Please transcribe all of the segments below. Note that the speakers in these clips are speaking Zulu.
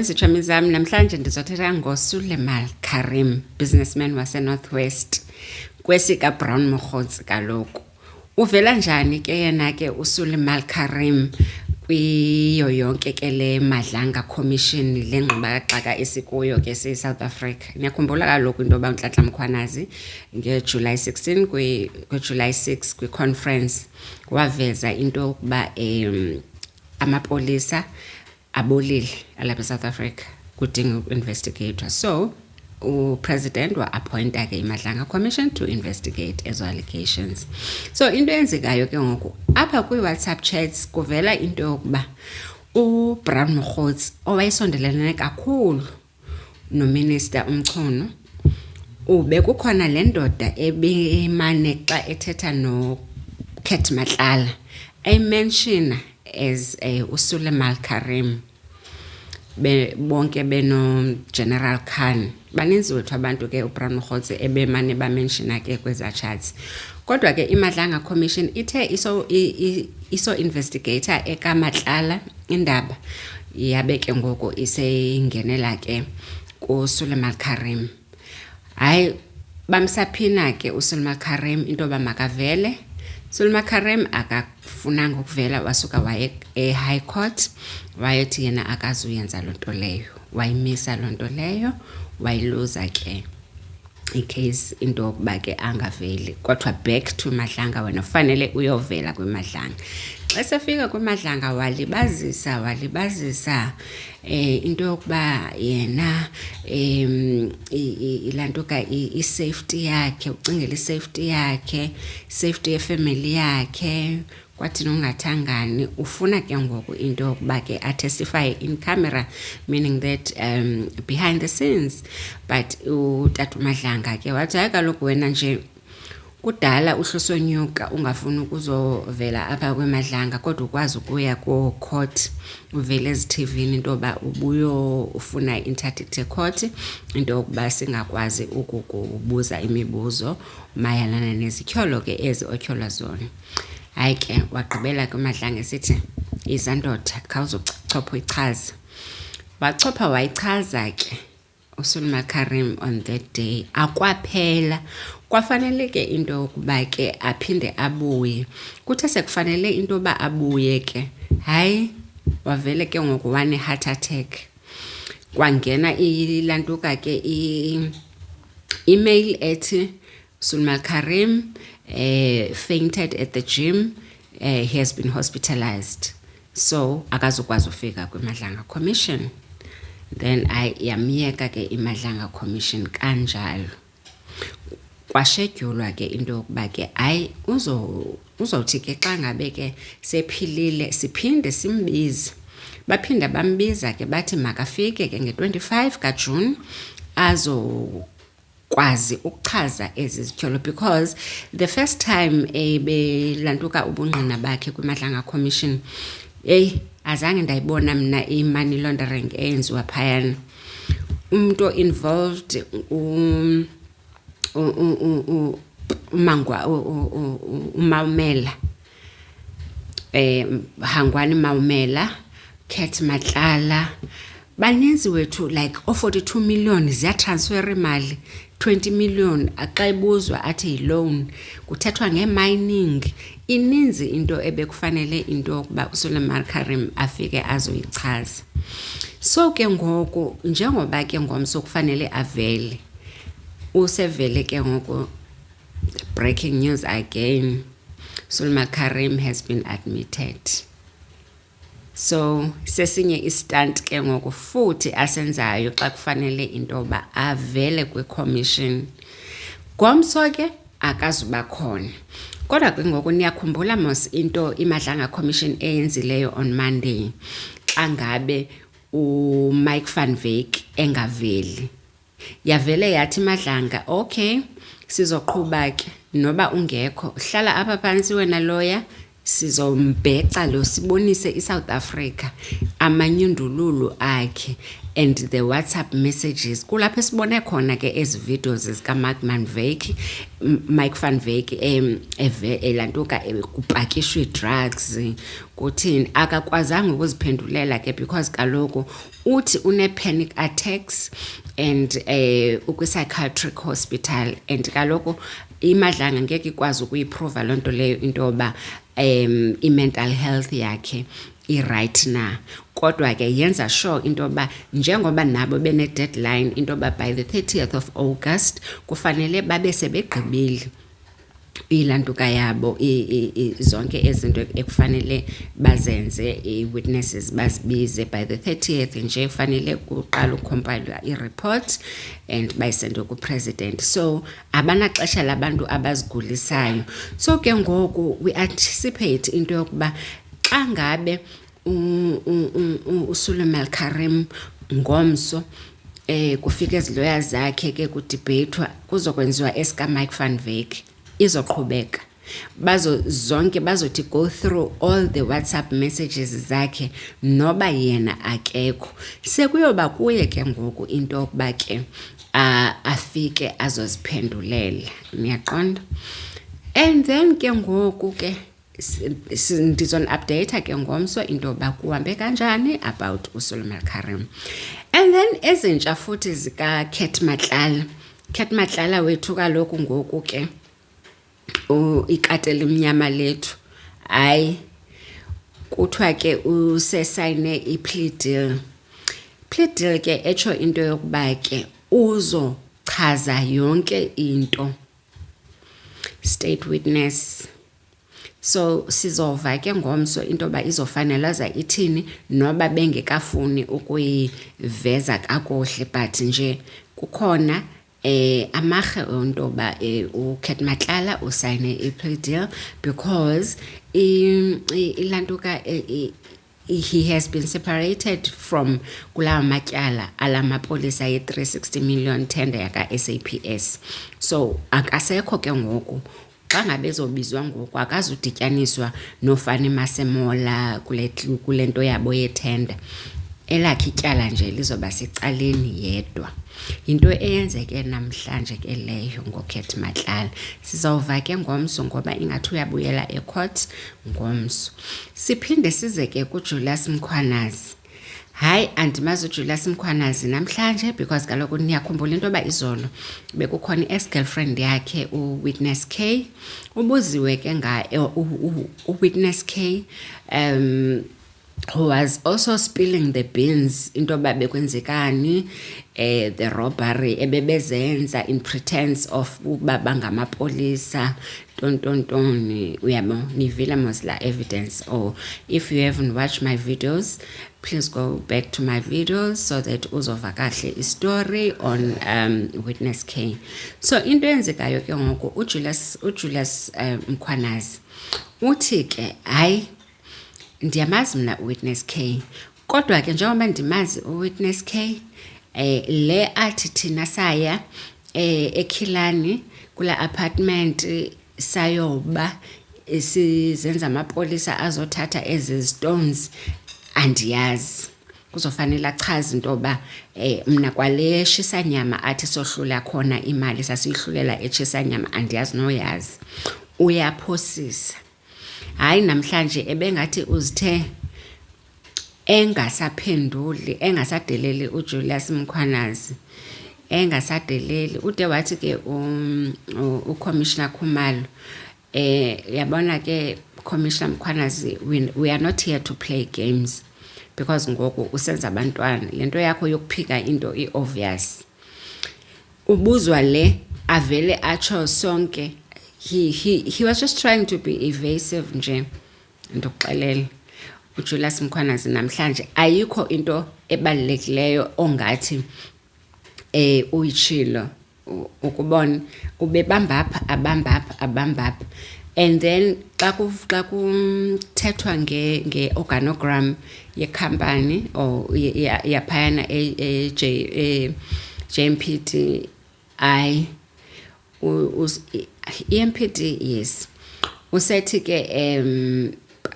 Izitshomi zami namhlanje ndizothetha ngoSuleiman Karim, businessman wase-Northwest, kwesika Brown Mokgotsi kaloku. Uvela njani ke yena ke uSuleiman Karim kwiyo yonke ke le Madlanga Commission le ngxubakaxaka esikuyo ke South Africa. Niyakhumbula kaloku into yoba uNhlanhla Mkhwanazi ngeJuly 16 kwiJuly 6 kwi-conference waveza into yokuba amapolisa abolile alapha eSouth Africa kudinga investigator. So upresident wa-appointa ke iMadlanga Commission to investigate ezo allegations. So into eyenzekayo ke ngoku apha kwi-WhatsApp chats kuvela into yokuba uBrown Mokgotsi owayesondelelene kakhulu nominister uMchunu bekukhona le ndoda ebemane xa ethetha noKat Matlala mention as uSuleiman Karim bonke beno General Khan. Baninzi wethu abantu ke uBrown Mokgotsi ebemane bamenshina ke kweza chats. Kodwa ke iMadlanga Commission ithe iso investigator ekaMatlala indaba yabe ke ngoko iseyingenela ke kuSuleiman Karim. Hayi bamsaphina ke uSuleiman Karim into bamakavele. Suleiman Karim akafunanga ukuvela, wasuka waye eHigh Court wayethi yena akazuyenza lonto leyo, wayimisa lonto leyo, wayiluza ke icase into yokuba ke angaveli. Kodwa back to Madlanga, wena ufanele uyovela kwiMadlanga. Xa sefika kwiMadlanga walibazisa into yokuba yena ilantuka i-safety yakhe, ucingela i-safety yakhe, safety yefamily yakhe, kwathi nongathangani ufuna ke ngoku into yokuba ke atestify in camera, meaning that behind the scenes. But uTata Madlanga ke wathi hayi kaloku wena nje kudala uhlosonyuka ungafuni ukuzovela apha kweMadlanga, kodwa ukwazi ukuya ku-court uvele ezithivini into yoba ubuyo ufuna i-interdict court into yokuba singakwazi ukukubuza imibuzo mayelana nezityholo ke ezi otyholwa zona. Hayi ke wagqibela kwiMadlanga esithi iza ndoda khawuzochopha ichaza. Wachopha wayichaza ke uSuleiman Karim on that day. Akwaphela kwafanele ke into yokuba ke aphinde abuye. Kuthe sekufanele into yoba abuye ke hayi wavele ke ngoku wane heart attack. Kwangena ilantuka ke email ethi Suleiman Karim fainted at the gym, he has been hospitalized, so akazukwazi ufika kwiMadlanga Commission. Then yamiyeka ke iMadlanga Commission kanjalo. Kwashedyulwa ke into yokuba ke hayi uzothi ke xa ngabe ke sephilile siphinde simbize. Baphinda bambiza ke bathi makafike ke nge-25 kaJune azokwazi ukuchaza ezi zityholo, because the first time belantuka ubungqina bakhe kwiMadlanga Commission azange ndayibona mna i-money laundering eyenziwa phayana. Umuntu involved uMawumela, Hangwani Mawumela, Kat Matlala, baninzi wethu like 42 million ziyatransfer imali, 20 million xa ibuzwa athi yi-loan, kuthethwa nge-mining. Ininzi into ebekufanele into yokuba uSuleiman Karim afike azoyichaza. So ke ngoku njengoba ke ngomso kufanele avele, usevele ke ngoku breaking news again, Suleiman Karim has been admitted. So sesinye istunt ke ngoku futhi asenzayo xa kufanele into yoba avele kwi-commission. Ngomso ke akazuba khona. Kodwa ke ngoku niyakhumbula mos into iMadlanga Commission eyenzileyo on Monday xa ngabe uMike van Wyk engaveli. Yavele yathi Madlanga, okay sizoqhubha ke noba ungekho, hlala apha phantsi wena lawyer sizombheca lo sibonise iSouth Africa amanyundululu akhe and the WhatsApp messages kulapho sibone khona ke ezi videos zika Mike van Wyk elantuka kupakishwe drugs kuthini akakwazanga ukuziphendulela ke because kaloku uthi une panic attacks and ukwi-psychiatric hospital and kaloku imadlanga ngeke ikwazi ukuyiprova lonto leyo into ba i-mental health yakhe i-right na kodwa ke yenza sure into ba njengoba nabo bene deadline into ba by the 30th of August kufanele babe sebegqibile ilantuka yabo zonke ezinto ekufanele bazenze witnesses bazibize by the 30th nje kufanele kuqala ucompile i-report and bayisende ku president so abanaxesha labantu abazigulisayo so ke ngoku we anticipate into yokuba xa ngabe uSuleiman Karim ngomso kufika iziloya zakhe ke kudebatewa kuzokwenziwa esika Mike van Wyk izoqhubeka zonke bazothi go through all the WhatsApp messages zakhe noba yena akekho sekuyoba kuye ke ngoku into yokuba ke afike azoziphendulela niyaqonda and then ke ngoku ke ndizon update ke ngomso into yoba kuhambe kanjani about uSuleiman Karim and then ezintsha futhi zika Kate Matlala wethu kaloku ngoku ke ikatela imnyama lethu hayi kuthiwa ke usesayine i-plea deal ke etsho into yokuba ke uzochaza yonke into state witness so sizova ke ngomso into ba izofanelaza ithini noba bengekafuni ukuyiveza kakuhle but nje kukhona amache onto ba uKate Matlala usayine i-plea deal because ilantuka he has been separated from kulawa matyala alamapolisa ye-360 million tender yaka SAPS so akasekho ke ngoku xa ngabe ezobizwa ngoku akazudityaniswa noFani Masemola kule nto yabo yethenda elakhe ityala nje lizoba secaleni yedwa into eyenzeke namhlanje ke leyo ngoKate Matlala sizawuva ke ngomso ngoba ingathi uyabuyela ecourt ngomso siphinde size ke kuJulius Mkhwanazi hayi andimazi uJulius Mkhwanazi namhlanje because kaloku niyakhumbula into ba izolo bekukhona i-ex-girlfriend yakhe uWitness K ubuziwe ke uWitness K who was also spilling the beans into ba bekwenzekani the robbery ebebezenza in pretense of uba bangamapolisa tontoni uyabo nivile mosla evidence or if you haven't watched my videos please go back to my videos so that uzova kahle istory on Witness K so into yenzekayo ke ngoku uJulius Mkhwanazi uthi ke hayi ndiyamazi mina uWitness K kodwa ke njengoba ndimazi uWitness K le athi thina saya eKhilani kula apartment sayoba sizenza amapolisa azothatha ezi stones andiyazi kuzofanele achaza into ba mina kwale shisanyama athi sohlula khona imali sasihlulela eChisanyama andiyazi noyazi uyaphosisa hayi namhlanje ebengathi uzithe engasaphenduli engasadeleli uJulius Mkhwanazi engasadeleli ude wathi ke uCommissioner Khumalo yabona ke Commissioner Mkhwanazi we are not here to play games because ngoku usenza abantwana lento yakho yokuphika into iobvious ubuzwa le avele acho sonke he was just trying to be evasive nje ndokuxelela uJulius Mkhwanazi namhlanje ayikho into ebalulekileyo ongathi uyichilo ukubona ubebamba abamba and then xa kuthethwa nge-organogram yecompany or yaphayana JMPT EMPD yes usethi ke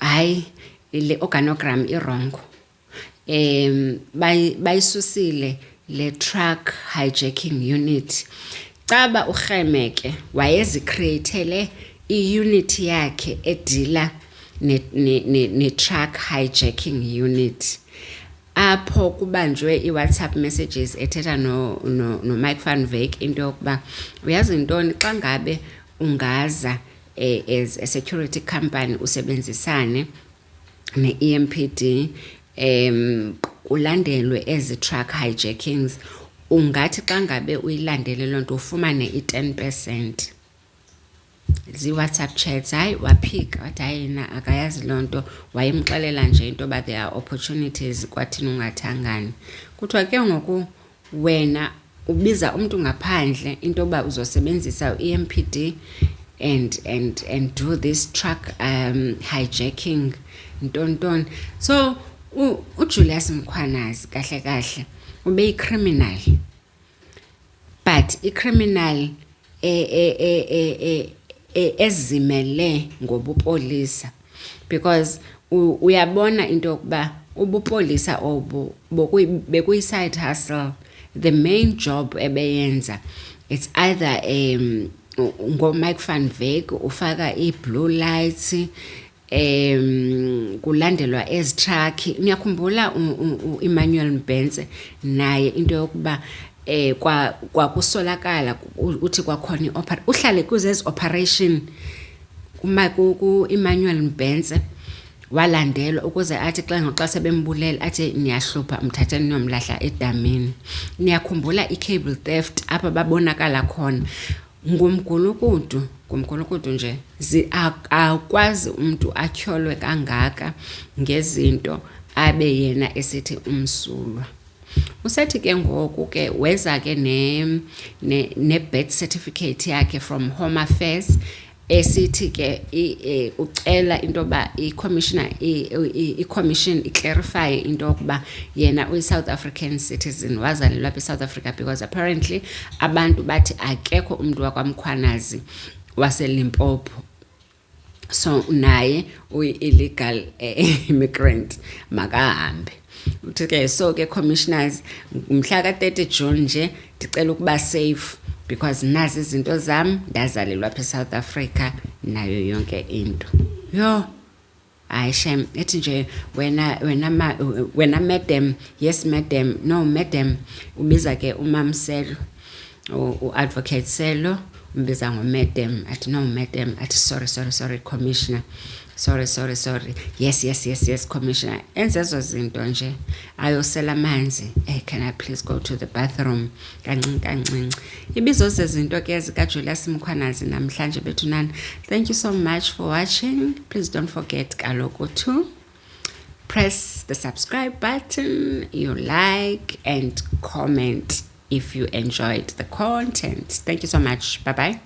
hayi le organogram i-wrong. Bayisusile le truck hijacking unit. Caba uRhemeke wayezicreatele i-unit yakhe edila ne-truck hijacking unit. Apho kubanjwe i-WhatsApp messages ethetha no Mike van Wyk into yokuba uyazi ntoni xa ngabe ungaza as a security company usebenzisane ne-EMPD kulandelwe ezi truck hijackings, ungathi xa ngabe uyilandele loo nto ufumane i-10%. Zi-WhatsApp chats, hayi waphika wathi hayi yena akayazi loo nto, wayemxelela nje into yoba there are opportunities kwathini ungathangani. Kuthiwa ke ngoku wena ubiza umntu ngaphandle into yoba uzosebenzisa u-EMPD and do this truck hijacking ntonton. So uJulius Mkhwanazi kahle kahle ube yi-criminal, but i-criminal ezimele ngobupolisa, because uyabona into yokuba ubupolisa obu bekuyi-side hustle. The main job ebeyenza, it's either ngo-Mike van Wyk ufaka i-blue lights, kulandelwa ezi truck. Niyakhumbula Emmanuel Mbhense naye into yokuba kwakusolakala uthi kwakhona uhlale kuzezi operation ku-Emmanuel Mbhense walandelwa ukuze athi xa sebembulela athi niyahlupha mthatheni niyomlahla edamini. Niyakhumbula i-cable theft apha babonakala khona. Ngumgulukudu nje akwazi umuntu atyholwe kangaka ngezinto abe yena esithi umsulwa. Usethi ke ngoku ke weza ke ne-birth certificate yakhe from Home Affairs esithi ke ucela into yoba i-commission iclarify into yokuba yena uyi-South African citizen, wazalelwa apha eSouth Africa, because apparently abantu bathi akekho umntu wakwaMkhwanazi waseLimpopo, so naye uyi-illegal immigrant makahambe. Uthi ke so ke commissioners mhla ka-30 June nje ndicela ukuba safe because nazi izinto zam ndazalelwa apha eSouth Africa nayo yonke into. Yo hayi shem ethi nje wena madam, yes madam, no madam, ubiza ke uMamselo u-advocate Selo umbiza ngo-madam, athi no madam, athi sorry commissioner, sorry yes commissioner. Enzezo zinto nje ayosela amanzi, can I please go to the bathroom kancinci. Ibizo zezinto ke zikaJulius Mkhwanazi namhlanje bethunana. Thank you so much for watching. Please don't forget kaloku to press the subscribe button, you like and comment if you enjoyed the content. Thank you so much. Bye bye.